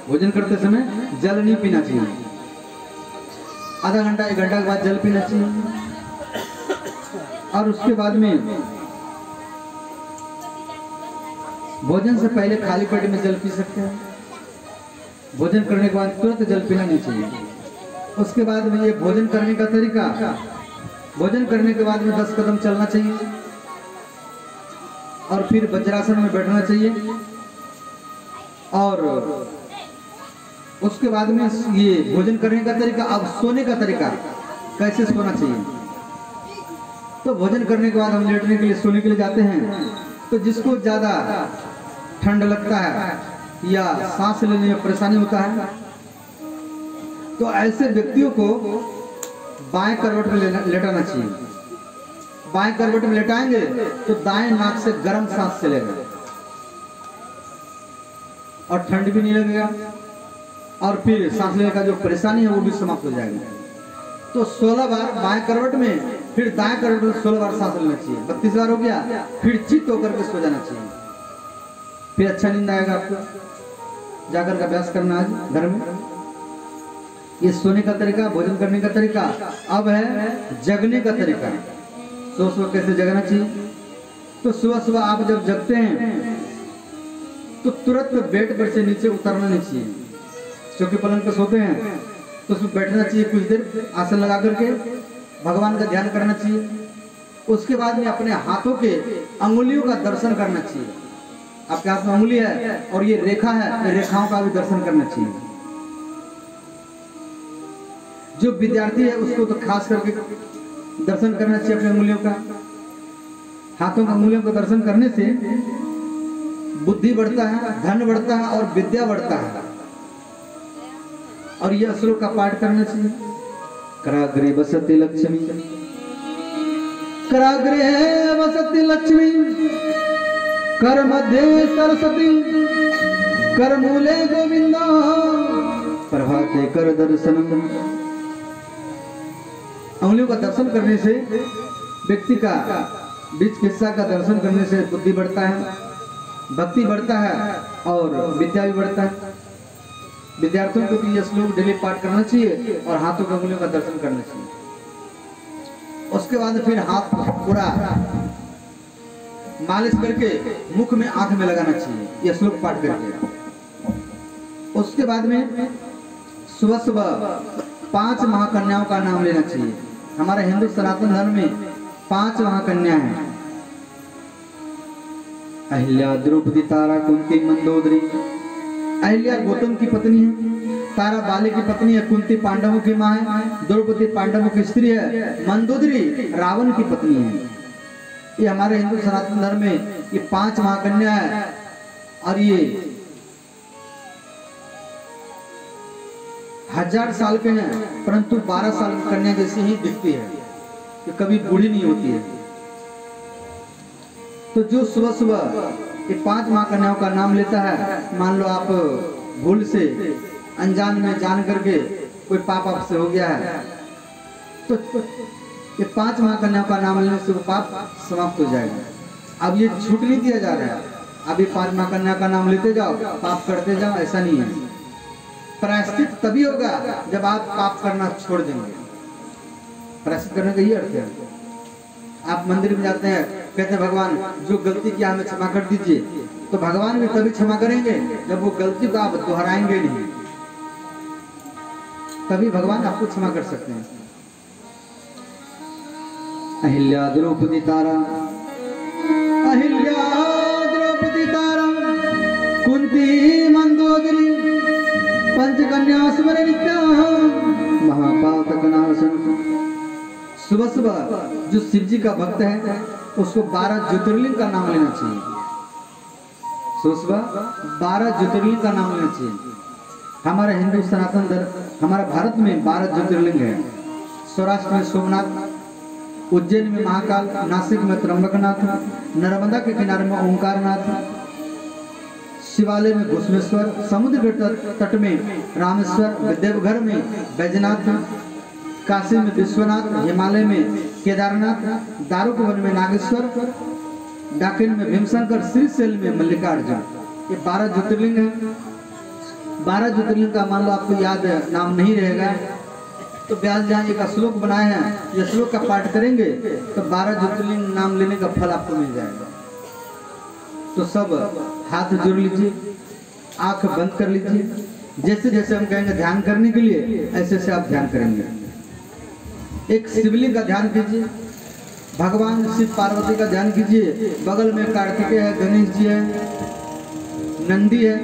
भोजन करते समय जल नहीं पीना चाहिए। आधा घंटा 1 घंटा के बाद जल पीना चाहिए। और उसके बाद में भोजन से पहले खाली पेट में जल पी सकते हैं। भोजन करने के बाद तुरंत जल पीना नहीं चाहिए। उसके बाद में ये भोजन करने का तरीका, भोजन करने के बाद में 10 कदम चलना चाहिए और फिर वज्रासन में बैठना चाहिए। और उसके बाद में ये भोजन करने का तरीका। अब सोने का तरीका, कैसे सोना चाहिए। तो भोजन करने के बाद हम लेटने के लिए, सोने के लिए जाते हैं। तो जिसको ज्यादा ठंड लगता है या सांस लेने में परेशानी होता है, तो ऐसे व्यक्तियों को बाएं करवट में लेटाना चाहिए। बाएं करवट में लेटाएंगे तो दाएं नाक से गर्म सांस चलेगा और ठंड भी नहीं लगेगा, और फिर सांस लेने का जो परेशानी है वो भी समाप्त हो जाएगा। तो 16 बार बाएं करवट में, फिर दाएं करवट में 16 बार सांस लेना चाहिए। 32 बार हो गया, फिर चित्त होकर के सो जाना चाहिए। फिर अच्छा नींद आएगा आपको। जाकर का अभ्यास करना आज घर में। ये सोने का तरीका, भोजन करने का तरीका। अब है जगने का तरीका। सुबह कैसे जगना चाहिए। तो सुबह सुबह आप जब जगते हैं तो तुरंत बेड पर से नीचे उतरना नहीं चाहिए। क्योंकि पलंग पर सोते हैं तो उसमें बैठना चाहिए, कुछ देर आसन लगा करके भगवान का ध्यान करना चाहिए। उसके बाद में अपने हाथों के अंगुलियों का दर्शन करना चाहिए। आपके हाथ में अंगुली है और ये रेखा है, ये रेखाओं का भी दर्शन करना चाहिए। जो विद्यार्थी है उसको तो खास करके दर्शन करना चाहिए अपने अंगुलियों का। हाथों की अंगुलियों का दर्शन करने से बुद्धि बढ़ता है, धन बढ़ता है और विद्या बढ़ता है। और यह श्लोक का पाठ करना चाहिए। कराग्रे वसति लक्ष्मी, कराग्रे वसति लक्ष्मी, कर मध्य सरस्वती, कर मूले गोविंदा, प्रभाते कर दर्शनम। अंगुलियों का दर्शन करने से व्यक्ति का बीच हिस्सा का दर्शन करने से बुद्धि बढ़ता है, भक्ति बढ़ता है और विद्या भी बढ़ता है। विद्यार्थियों को भी यह श्लोक डेली पाठ करना चाहिए और हाथों की अंगुलियों का दर्शन करना चाहिए। उसके बाद फिर हाथ पूरा मालिश करके मुख में, आंख में लगाना चाहिए, यह श्लोक पाठ करके। उसके बाद में सुबह सुबह 5 महाकन्याओं का नाम लेना चाहिए। हमारे हिंदू सनातन धर्म में 5 महाकन्या हैं। अहिल्या, द्रौपदी, तारा, कुंती, मंदोदरी। अहिल्या गौतम की पत्नी है, तारा बाली की पत्नी है, कुंती पांडवों की मां है, द्रौपदी पांडवों की स्त्री है, मंदोदरी रावण की पत्नी है। ये हमारे हिंदू सनातन धर्म में ये 5 महाकन्या है। और ये 1000 साल के हैं, परंतु 12 साल की कन्या जैसी ही दिखती है, ये कभी बूढ़ी नहीं होती है। तो जो सुबह सुबह ये 5 महाकन्याओं का नाम लेता है, मान लो आप भूल से अनजान में जान करके कोई पाप आपसे हो गया है, तो ये 5 महाकन्याओं का नाम लेने से वो पाप समाप्त हो जाएगा। अब ये छूट नहीं दिया जा रहा है। अभी 5 महाकन्या का नाम लेते जाओ, पाप करते जाओ, ऐसा नहीं है। प्रायश्चित तभी होगा जब आप पाप करना छोड़ देंगे। प्रायश्चित करने का ये अर्थ है। आप मंदिर में जाते हैं, कहते हैं भगवान जो गलती किया हमें क्षमा कर दीजिए, तो भगवान भी तभी क्षमा करेंगे जब वो गलती को आप दोहराएंगे नहीं, तभी भगवान आपको क्षमा कर सकते हैं। अहिल्या, द्रौपदी, तारा, अहिल्या, द्रौपदी, तारा, कुंती, मंदोदरी, पंचकन्या स्मरण नित्याम महापातक नाशनम। सुबह सुबह जो शिव जी का भक्त है उसको 12 ज्योतिर्लिंग का नाम लेना चाहिए। सुबह 12 ज्योतिर्लिंग का नाम लेना चाहिए। हमारे हिंदू सनातन धर्म, हमारे भारत में 12 ज्योतिर्लिंग है। सौराष्ट्र में सोमनाथ, उज्जैन में महाकाल, नासिक में त्र्यंबकनाथ, नर्मदा के किनारे में ओंकारनाथ, शिवालय में घुसमेश्वर, समुद्र के तट में रामेश्वर, देवघर में बैजनाथ, काशी में विश्वनाथ, हिमालय में केदारनाथ, दारुक वन में नागेश्वर, डाकिन में भीमशंकर, श्रीशैल में मल्लिकार्जुन। ये 12 ज्योतिर्लिंग हैं। 12 ज्योतिर्लिंग का मान लो आपको याद नाम नहीं रहेगा, तो व्यास जहाँ एक श्लोक बनाए हैं, ये श्लोक का पाठ करेंगे तो 12 ज्योतिर्लिंग नाम लेने का फल आपको मिल जाएगा। तो सब हाथ जोड़ लीजिए, आंख बंद कर लीजिए, जैसे जैसे हम कहेंगे ध्यान करने के लिए ऐसे ऐसे आप ध्यान करेंगे। एक शिवलिंग का ध्यान कीजिए, भगवान शिव पार्वती का ध्यान कीजिए, बगल में कार्तिकेय है, गणेश जी है, नंदी है,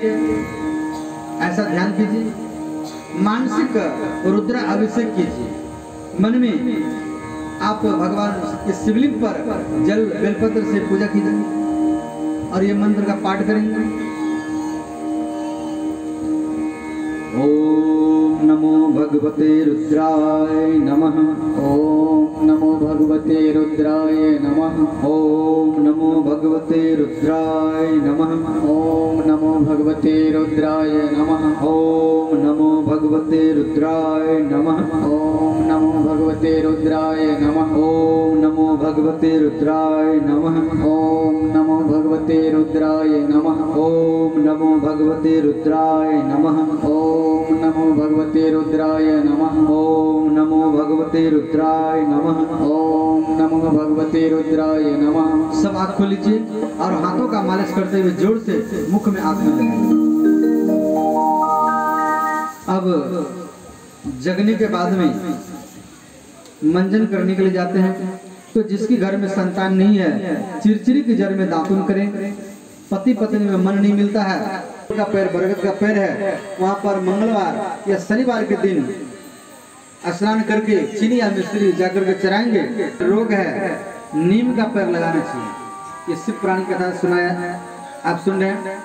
ऐसा ध्यान कीजिए। मानसिक रुद्र अभिषेक कीजिए, मन में आप भगवान के शिवलिंग पर जल बेलपत्र से पूजा कीजिए और ये मंत्र का पाठ करेंगे। ओम नमो भगवते रुद्राय नमः। ओम नमो भगवते रुद्राय नमः। ओम नमो भगवते रुद्राय नमः। ओम नमो भगवते रुद्राय नमः। ओम नमो भगवते रुद्राय नमः। ओम नमो भगवते रुद्राय नमः। ओम नमो भगवते रुद्राय नमः। ओम नमो भगवते रुद्राय नमः। ओम नमो भगवते रुद्राय नमः। ओम नमो भगवते रुद्राय नमः। ओम नमो भगवते रुद्राय नमः। ओम नमो भगवते रुद्राय नमः। सब आँख खोल लीजिए और हाथों का मालिश करते हुए जोर से मुख में आँख में लगाइए। अब जगने के बाद में मंजन करने के लिए जाते हैं, तो जिसकी घर में संतान नहीं है, चिरचिरी की जड़ में दातुन करें। पति पत्नी में मन नहीं मिलता है, का पैर बरगद का पैर है, वहाँ पर मंगलवार या शनिवार के दिन स्नान करके चीनी या मिश्री जाकर के चराएंगे। रोग है, नीम का पैर लगाना चाहिए। ये शिव पुराण कथा सुनाया, आप सुन रहे हैं।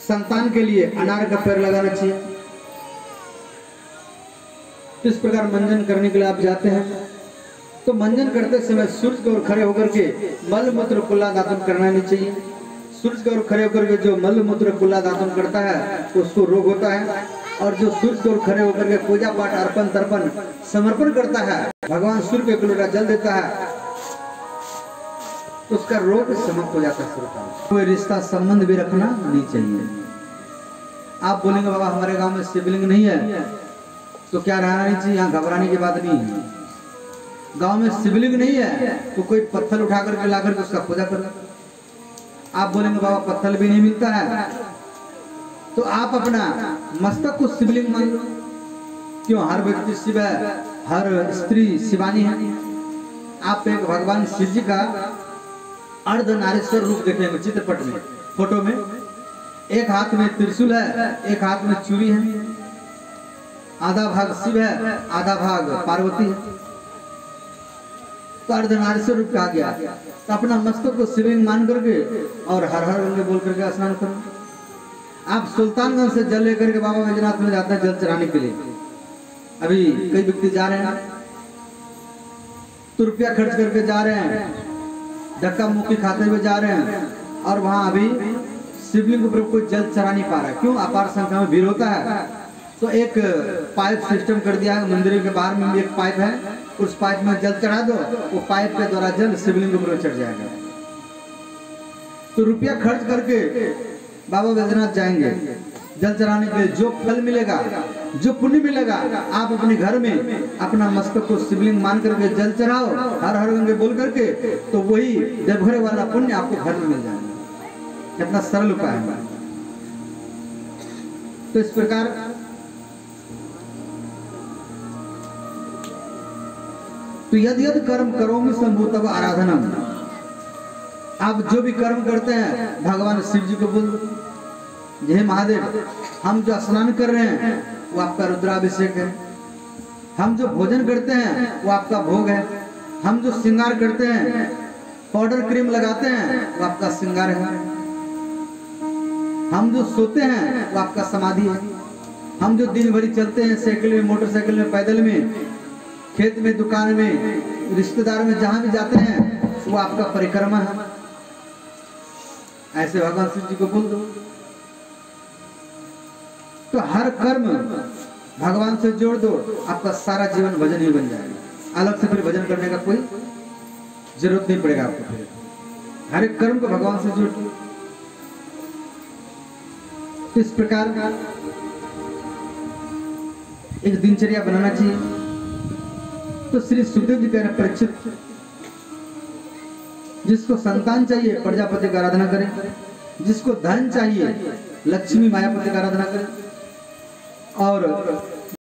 संतान के लिए अनार का पैर लगाना चाहिए। इस प्रकार मंजन करने के लिए आप जाते हैं, तो मंजन करते समय सूर्य की ओर खड़े होकर के मल मूत्र कुल्ला दातुन करना नहीं चाहिए। सूर्य की ओर खड़े होकर के जो मल मूत्र कुल्ला दातुन करता है उसको रोग होता है, और जो सूर्य की ओर खड़े होकर के पूजा पाठ अर्पण तर्पण समर्पण करता है, भगवान सूर्य को एक लोटा जल देता है, तो उसका रोग समाप्त हो जाता है। कोई रिश्ता संबंध भी रखना नहीं चाहिए। आप बोलेंगे बाबा हमारे गांव में शिवलिंग नहीं है, तो क्या रहना नहीं चाहिए? यहाँ घबराने की बात नहीं है। गांव में शिवलिंग नहीं है तो कोई पत्थर उठा करके ला करके उसका पूजा कर। आप बोलेंगे बाबा पत्थर भी नहीं मिलता है, तो आप अपना मस्तक को शिवलिंग मान लो। क्यों? हर व्यक्ति शिव है, हर स्त्री शिवानी है। आप एक भगवान शिव जी का अर्धनारीश्वर रूप देखेंगे चित्रपट में, फोटो में। एक हाथ में त्रिशूल है, एक हाथ में चूड़ी है, आधा भाग शिव है, आधा भाग पार्वती है, तो अर्धनारीश्वर रूप कहा गया। तो अपना मस्तक को शिवलिंग मान करके और हर हर गंगे बोल करके स्नान करो। आप सुल्तानगंज से जल लेकर के बाबा बैजनाथ में जाते हैं जल चढ़ाने के लिए। अभी कई व्यक्ति जा रहे हैं, तो रुपया खर्च करके जा रहे हैं, धक्का मुक्की खाते हुए जा रहे हैं, और वहां अभी शिवलिंग पर कोई जल चढ़ा नहीं पा रहा है। क्यों? अपार संख्या में भीड़ होता है। तो एक पाइप सिस्टम कर दिया है, मंदिर के बाहर में भी एक पाइप है, उस पाइप में जल चढ़ा दो, वो पाइप के द्वारा जल शिवलिंग पर चढ़ जाएगा। तो रुपया खर्च करके बाबा बैजनाथ जाएंगे जल चढ़ाने के लिए, जो फल मिलेगा, जो पुण्य मिलेगा, आप अपने घर में अपना मस्तक को शिवलिंग मान करके जल चढ़ाओ, हर हर गंगे बोल करके, तो वही देवघर वाला पुण्य आपको घर में मिल जाएगा। कितना सरल उपाय है। तो इस प्रकार तो यद यद कर्म करोमि शंभु तब आराधना। आप जो भी कर्म करते हैं भगवान शिव जी को बोल दो, जय महादेव, हम जो स्नान कर रहे हैं वो आपका रुद्राभिषेक है, हम जो भोजन करते हैं वो आपका भोग है, हम जो श्रृंगार करते हैं, पाउडर क्रीम लगाते हैं वो आपका श्रृंगार है, हम जो सोते हैं वो आपका समाधि है, हम जो दिन भरी चलते हैं साइकिल में, मोटरसाइकिल में, पैदल में, खेत में, दुकान में, रिश्तेदार में, जहां भी जाते हैं वो आपका परिक्रमा है। ऐसे भगवान शिव जी को बोल दो, तो हर कर्म भगवान से जोड़ दो, आपका सारा जीवन भजन ही बन जाएगा। अलग से फिर भजन करने का कोई जरूरत नहीं पड़ेगा आपको। फिर हर एक कर्म को भगवान से जोड़ दो। तो इस प्रकार एक दिनचर्या बनाना चाहिए। तो श्री सुखदेव जी कह रहे परीक्षित, जिसको संतान चाहिए प्रजापति की आराधना करें, जिसको धन चाहिए लक्ष्मी मायापति की आराधना करें, और